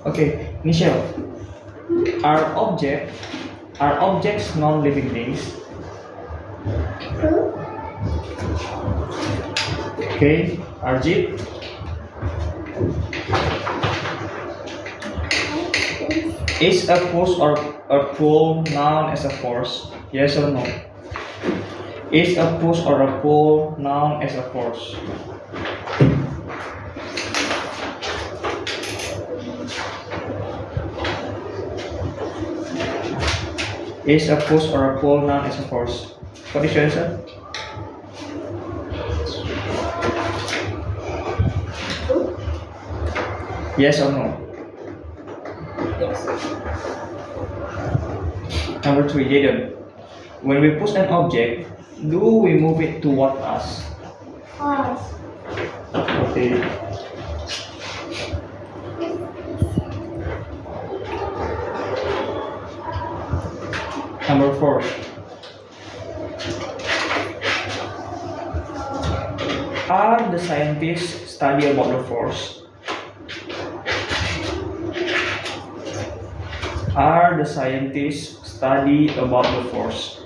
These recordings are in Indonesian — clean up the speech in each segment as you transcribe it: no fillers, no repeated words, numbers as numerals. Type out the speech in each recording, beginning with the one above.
Okay, Michelle. Are objects non-living things? True. Okay, Arjit. Is a push or a pull noun as a force? Yes or no? Is a push or a pull noun as a force? Is a push or a pull noun as a force? What is your answer? Yes or no? Yes. Number 3, Jaden. When we push an object, do we move it toward us? Us. Okay. Number 4. Are the scientists study about the force? Are the scientists study about the force?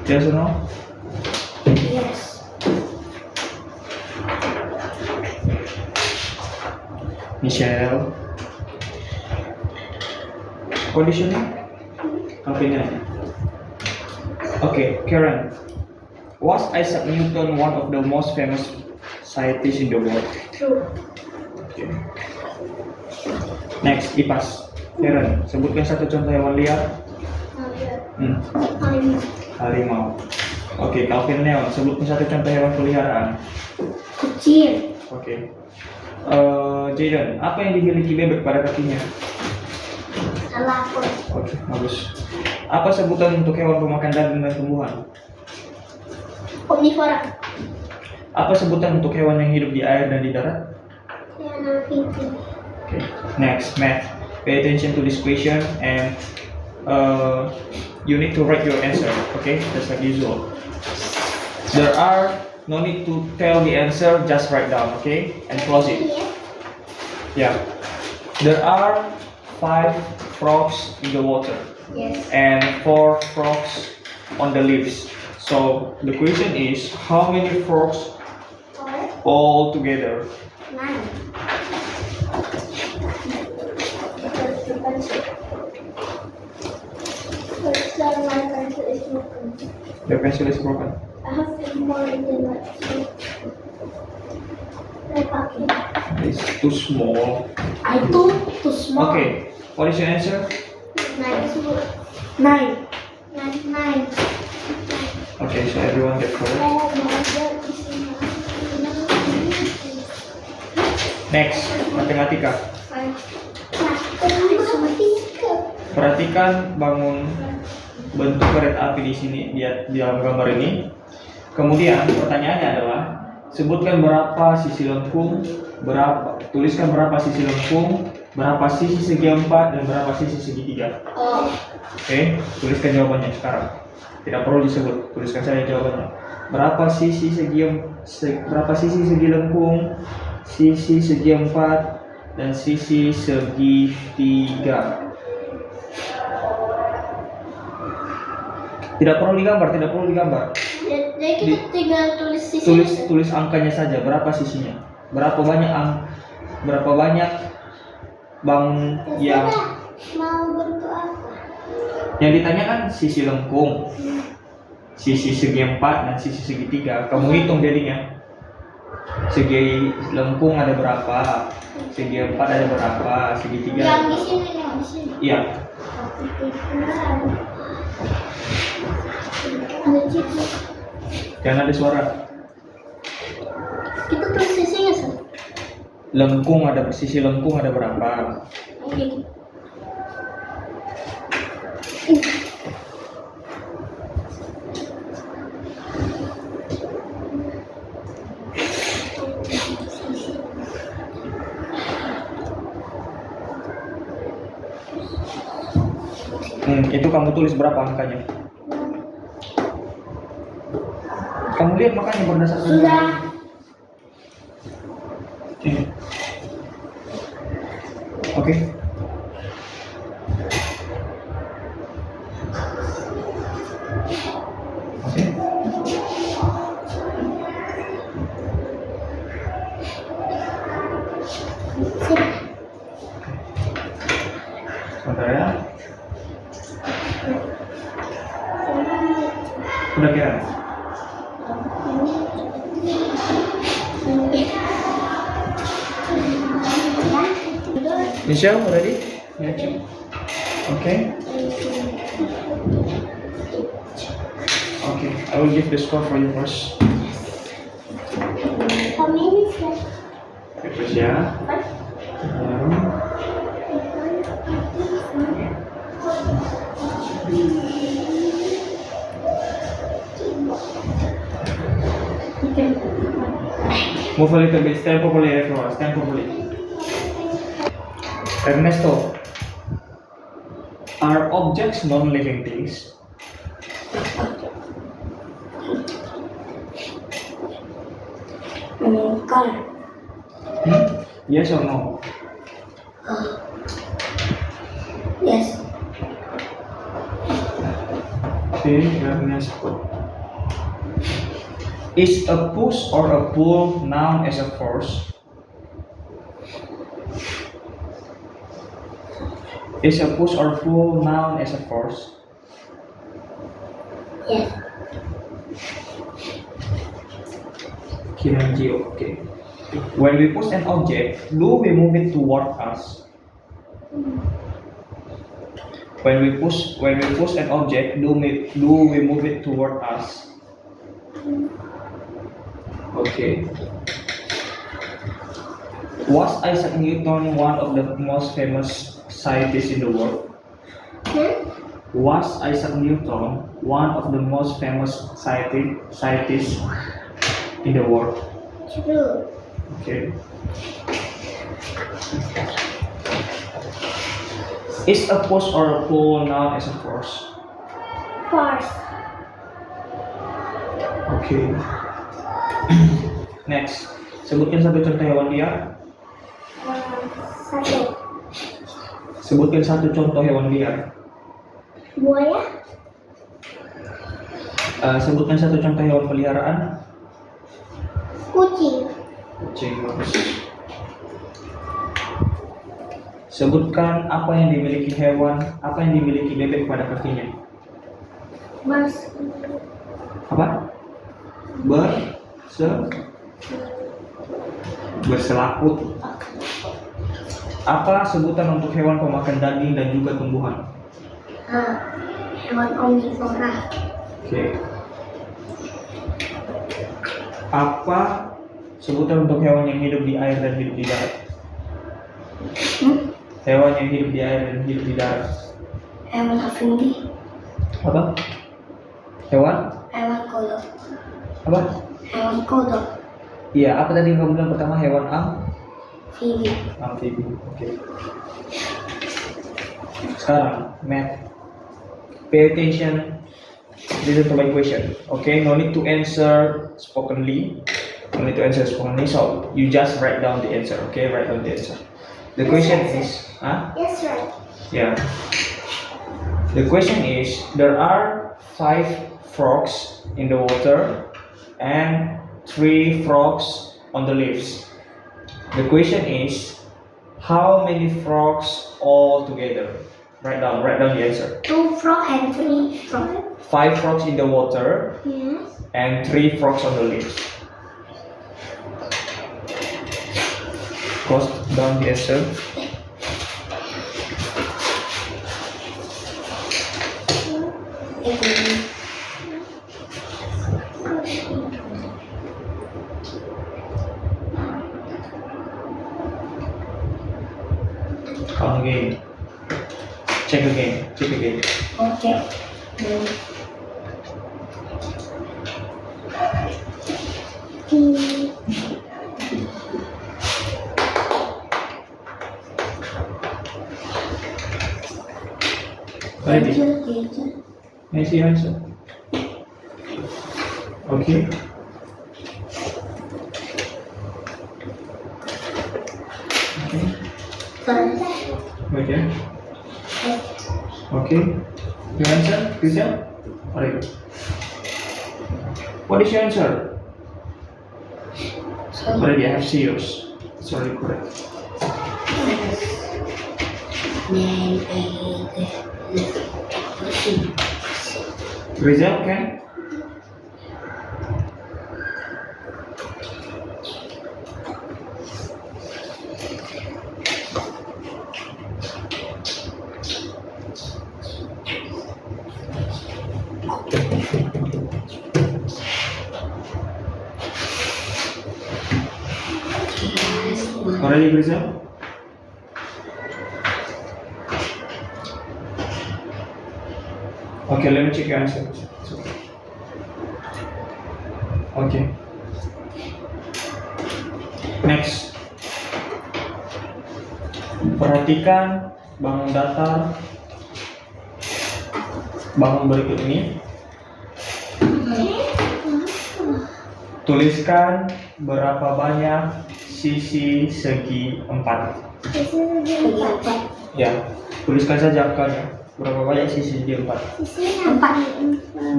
Yes or no? Yes. Michelle. Conditioning? Opinion. Okay, Karen. Was Isaac Newton one of the most famous scientists in the world? True. Okay. Next, Ipas. Karen, sebutkan satu contoh hewan liar. Harimau. Harimau. Oke, Calvin Leon, sebutkan satu contoh hewan peliharaan. Kucing. Oke. Jaden, apa yang dimiliki bebek pada kakinya? Alapor. Oke, bagus. Apa sebutan untuk hewan pemakan daging dan tumbuhan? Omnivora. Apa sebutan untuk hewan yang hidup di air dan di darat? Pipi. Okay. Next, math. Pay attention to this question and you need to write your answer. Okay, just like usual. There are no need to tell the answer, just write down. Okay, and close it. Yeah. There are 5 frogs in the water Yes. and 4 frogs on the leaves. So the question is, how many frogs all together? 9. The pencil is broken. I have more than that. It's too small. I took too small. Okay, what is your answer? 9. Okay, so everyone get correct. Next, matematika. Perhatikan bangun bentuk kereta api di sini di dalam gambar ini. Kemudian pertanyaannya adalah sebutkan berapa sisi lengkung, tuliskan berapa sisi lengkung, berapa sisi segi 4 dan berapa sisi segitiga. Oke, tuliskan jawabannya sekarang. Tidak perlu disebut, tuliskan saja jawabannya. Berapa sisi segi lengkung, sisi segi 4 dan sisi segitiga. Tidak perlu digambar. Jadi kita tinggal tulis sisi. Tulis angkanya saja, berapa sisinya, berapa banyak bangun yang Mau bentuk apa? ditanyakan sisi lengkung, sisi segi 4 dan sisi segitiga. Kamu hitung jadinya. Segi lengkung ada berapa, segi 4 ada berapa, segitiga Yang ada di berapa. sini, yang di sini. Iya. Ada cici. Jangan ada suara. Kita tulis sisinya sih. Sisi lengkung ada berapa? Oke. Itu kamu tulis berapa angkanya? Kamu lihat makanya berdasarkan. Sudah. Oke. Okay. Okay. Sebentar ya. Udah kira? Michelle, ready? Yeah, check. Okay. Okay, I will give the score for you first. How many is that? Terus ya. Move a little bit, stand properly everyone, stand properly. Ernesto, are objects non-living things? Color. Yes or no? Yes. Okay, Ernesto. Is a push or a pull noun as a force? Is a push or pull noun as a force? Yes. Kiranji, okay. When we push an object, do we move it toward us? When we push an object, do we move it toward us? Okay. Was Isaac Newton one of the most famous scientists in the world? Was Isaac Newton one of the most famous scientists in the world? True. Okay. Is a push or a pull noun as a force? Force. Okay. Next, sebutkan satu contoh hewan liar. Satu. Sebutkan satu contoh hewan liar. Buaya. Sebutkan satu contoh hewan peliharaan. Kucing. Kucing, bagus. Sebutkan apa yang dimiliki bebek pada kakinya. Bus. Apa? Berselaput. Apa sebutan untuk hewan pemakan daging dan juga tumbuhan? Hewan omnivora. Oke. Apa sebutan untuk hewan yang hidup di air dan hidup di darat? Hewan yang hidup di air dan hidup di darat. Hewan amfibi. Apa? Hewan? Hewan kodok. Apa? Hewan kodok. Iya, apa tadi yang kamu bilang pertama? Hewan Amfibi. amfibi. Oke. Sekarang, Matt. Pay attention. Listen to my question. Okay, no need to answer spokenly. So you just write down the answer. Okay, write down the answer. The question is, Yes, right. Yeah. The question is, there are 5 frogs in the water and 3 frogs on the leaves. The question is, how many frogs all together? Write down the answer. 2 frogs and 3 frogs. 5 frogs in the water Yes. and 3 frogs on the leaves. Cross down the answer. Count again. Check again. Okay. Ready? May I see your answer? Okay. Okay. Okay. Okay. Your answer, Christian? Very good. What is your answer? Already I have yours. Sorry, correct. Rizal, okay? Already, Rizal? Okay, let me check your answer. Okay. Next. Perhatikan bangun datar. Bangun berikut ini. Tuliskan berapa banyak sisi segi 4. Ya, tuliskan saja angkanya. Berapa banyak sisi segi 4?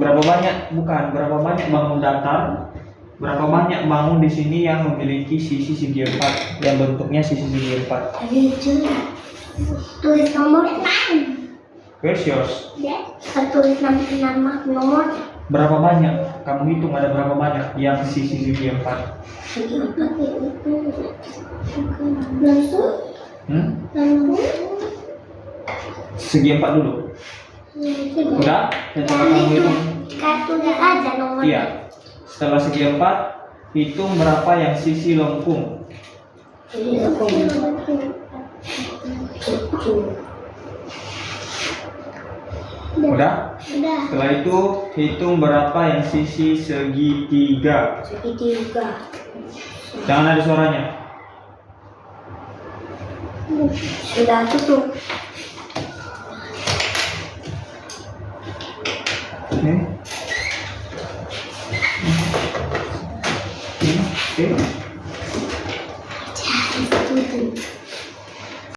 Berapa banyak? Bukan, berapa banyak bangun datar? Berapa banyak bangun di sini yang memiliki sisi segi 4 yang bentuknya sisi segi 4? Tulis nomor 6. Where's yours? Tulis nama nomor. Berapa banyak? Kamu hitung ada berapa banyak yang sisi segi 4? Segi 4 dulu. Udah? Setelah kamu hitung. Tulis aja nomor. Iya. Setelah segi 4, hitung berapa yang sisi lengkung. Udah? Udah. Setelah itu, hitung berapa yang sisi segitiga. Segitiga. Jangan ada suaranya. Sudah tutup. Oke. Oke.